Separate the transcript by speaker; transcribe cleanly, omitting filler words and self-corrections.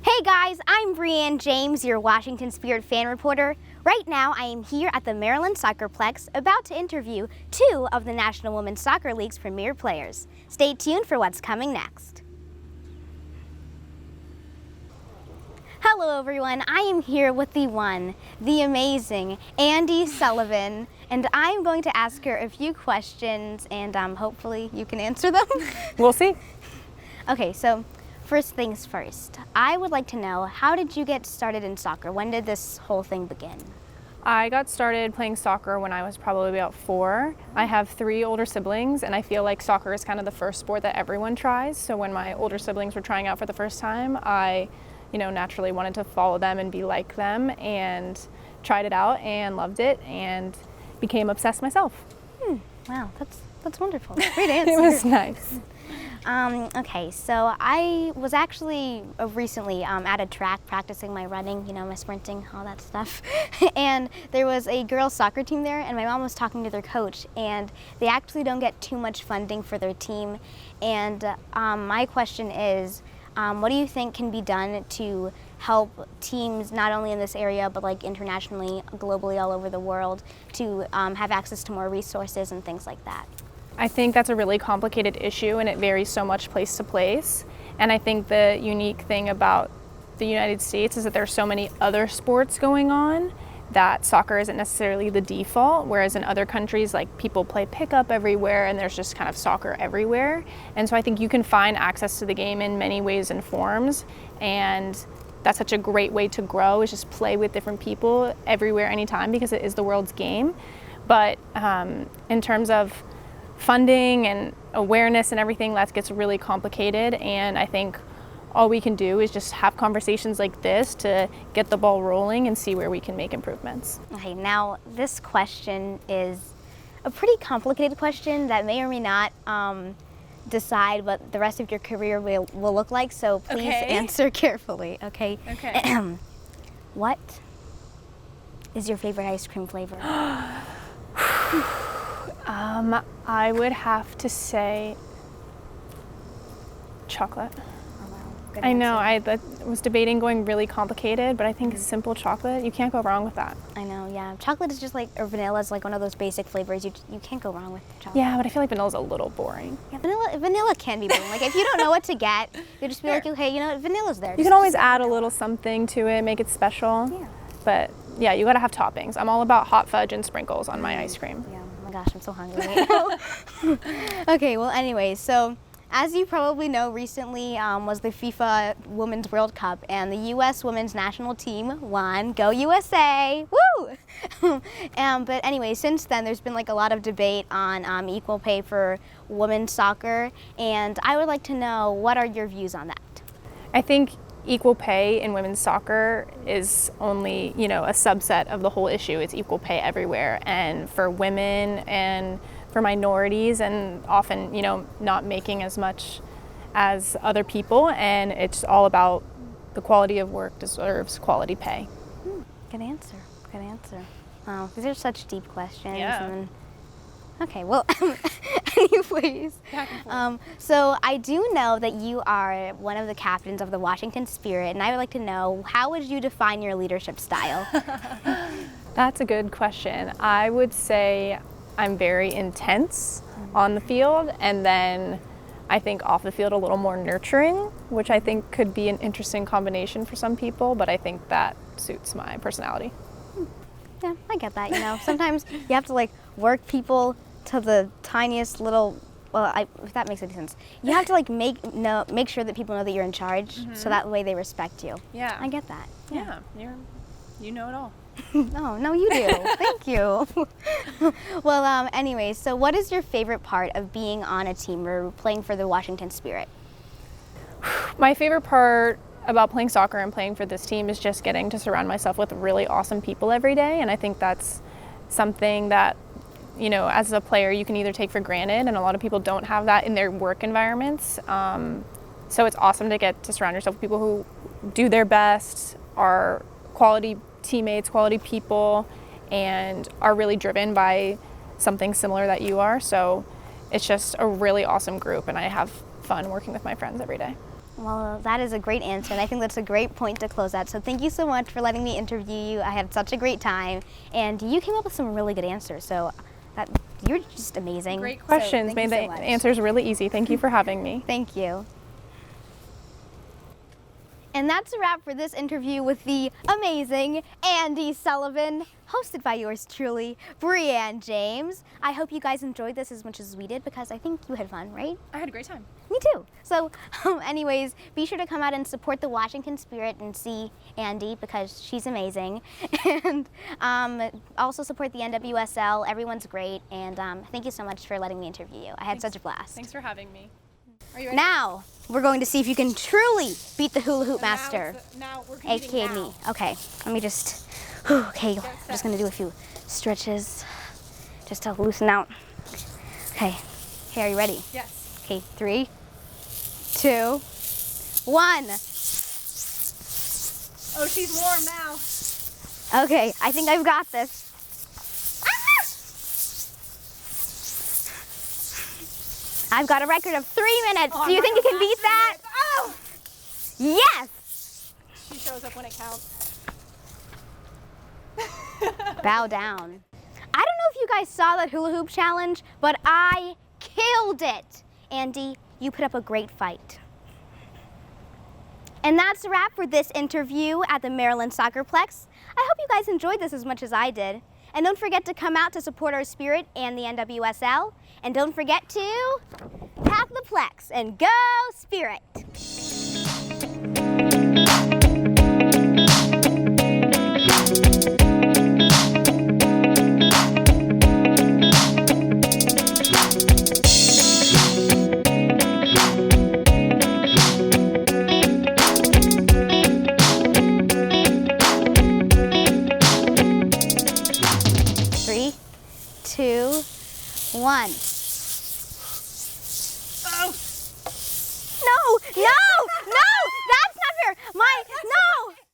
Speaker 1: Hey guys, I'm Brianne James, your Washington Sprit fan reporter. Right now, I am here at the Maryland Soccer Plex about to interview two of the National Women's Soccer League's premier players. Stay tuned for what's coming next. Hello everyone, I am here with the one, the amazing Andi Sullivan, and I'm going to ask her a few questions and hopefully you can answer them.
Speaker 2: We'll see.
Speaker 1: Okay, so first things first, I would like to know, how did you get started in soccer? When did this whole thing begin?
Speaker 2: I got started playing soccer when I was probably about 4. I have 3 older siblings, and I feel like soccer is kind of the first sport that everyone tries. So when my older siblings were trying out for the first time, I naturally wanted to follow them and be like them, and tried it out and loved it and became obsessed myself.
Speaker 1: Wow, that's wonderful. Great answer.
Speaker 2: It was nice.
Speaker 1: Okay, so I was actually recently at a track practicing my running, my sprinting, all that stuff. And there was a girls' soccer team there, and my mom was talking to their coach, and they actually don't get too much funding for their team. And my question is, what do you think can be done to help teams not only in this area but like internationally, globally, all over the world to have access to more resources and things like that?
Speaker 2: I think that's a really complicated issue, and it varies so much place to place. And I think the unique thing about the United States is that there's so many other sports going on that soccer isn't necessarily the default, whereas in other countries, like, people play pickup everywhere and there's just kind of soccer everywhere. And so I think you can find access to the game in many ways and forms, and that's such a great way to grow, is just play with different people everywhere, anytime, because it is the world's game. But in terms of funding and awareness and everything, that gets really complicated, and I think all we can do is just have conversations like this to get the ball rolling and see where we can make improvements.
Speaker 1: Okay, now this question is a pretty complicated question that may or may not decide what the rest of your career will look like, so please answer carefully, okay?
Speaker 2: Okay.
Speaker 1: What is your favorite ice cream flavor?
Speaker 2: I would have to say chocolate. I know, I was debating going really complicated, but I think simple chocolate, you can't go wrong with that.
Speaker 1: I know, yeah. Chocolate is just like, or vanilla is like one of those basic flavors. You can't go wrong with chocolate.
Speaker 2: Yeah, but I feel like vanilla's a little boring.
Speaker 1: Yeah, vanilla can be boring. Like, if you don't know what to get, you just be like, okay, vanilla's there.
Speaker 2: You can always add a little something to it, make it special.
Speaker 1: Yeah.
Speaker 2: But yeah, you gotta have toppings. I'm all about hot fudge and sprinkles on my ice cream.
Speaker 1: Yeah, oh my gosh, I'm so hungry right now. Okay, well, anyways, so as you probably know, recently was the FIFA Women's World Cup, and the U.S. Women's National Team won. Go USA! Woo! But anyway, since then, there's been like a lot of debate on equal pay for women's soccer, and I would like to know, what are your views on that?
Speaker 2: I think equal pay in women's soccer is only, a subset of the whole issue. It's equal pay everywhere, and for women and for minorities, and often, not making as much as other people, and it's all about the quality of work deserves quality pay.
Speaker 1: Good answer. Good answer. Wow, these are such deep questions.
Speaker 2: Yeah.
Speaker 1: And then, okay, well, anyways, so I do know that you are one of the captains of the Washington Sprit, and I would like to know, how would you define your leadership style?
Speaker 2: That's a good question. I would say I'm very intense on the field, and then I think off the field a little more nurturing, which I think could be an interesting combination for some people, but I think that suits my personality.
Speaker 1: Yeah, I get that, Sometimes you have to like work people to the tiniest little, if that makes any sense. You have to like make sure that people know that you're in charge, so that way they respect you.
Speaker 2: Yeah.
Speaker 1: I get that.
Speaker 2: Yeah, you know it all.
Speaker 1: No, you do. Thank you. Well, anyways, so what is your favorite part of being on a team or playing for the Washington Sprit?
Speaker 2: My favorite part about playing soccer and playing for this team is just getting to surround myself with really awesome people every day, and I think that's something that, as a player you can either take for granted, and a lot of people don't have that in their work environments. So it's awesome to get to surround yourself with people who do their best, are quality teammates, quality people, and are really driven by something similar that you are. So it's just a really awesome group, and I have fun working with my friends every day.
Speaker 1: Well, that is a great answer, and I think that's a great point to close at. So thank you so much for letting me interview you. I had such a great time, and you came up with some really good answers. So you're just amazing.
Speaker 2: Great questions.
Speaker 1: So
Speaker 2: Made the answers really easy. Thank you for having me.
Speaker 1: Thank you. And that's a wrap for this interview with the amazing Andi Sullivan, hosted by yours truly, Brianne James. I hope you guys enjoyed this as much as we did, because I think you had fun, right?
Speaker 2: I had a great time.
Speaker 1: Me too. So anyways, be sure to come out and support the Washington Sprit and see Andi, because she's amazing. And also support the NWSL. Everyone's great. And thank you so much for letting me interview you. I had such a blast.
Speaker 2: Thanks for having me. Are you ready?
Speaker 1: Now, we're going to see if you can truly beat the hula hoop master,
Speaker 2: Now we're competing
Speaker 1: aka me. Okay, let me just, okay, I'm just gonna do a few stretches just to loosen out. Okay, are you ready?
Speaker 2: Yes.
Speaker 1: Okay, 3, 2, 1.
Speaker 2: Oh, she's warm now.
Speaker 1: Okay, I think I've got this. I've got a record of 3 minutes.
Speaker 2: Oh,
Speaker 1: Do you think you can beat that?
Speaker 2: Oh!
Speaker 1: Yes!
Speaker 2: She shows up when it counts.
Speaker 1: Bow down. I don't know if you guys saw that hula hoop challenge, but I killed it. Andi, you put up a great fight. And that's a wrap for this interview at the Maryland Soccer Plex. I hope you guys enjoyed this as much as I did. And don't forget to come out to support our Spirit and the NWSL. And don't forget to pack the Plex and go Spirit! Three, 2, 1.
Speaker 2: Oh!
Speaker 1: No! No!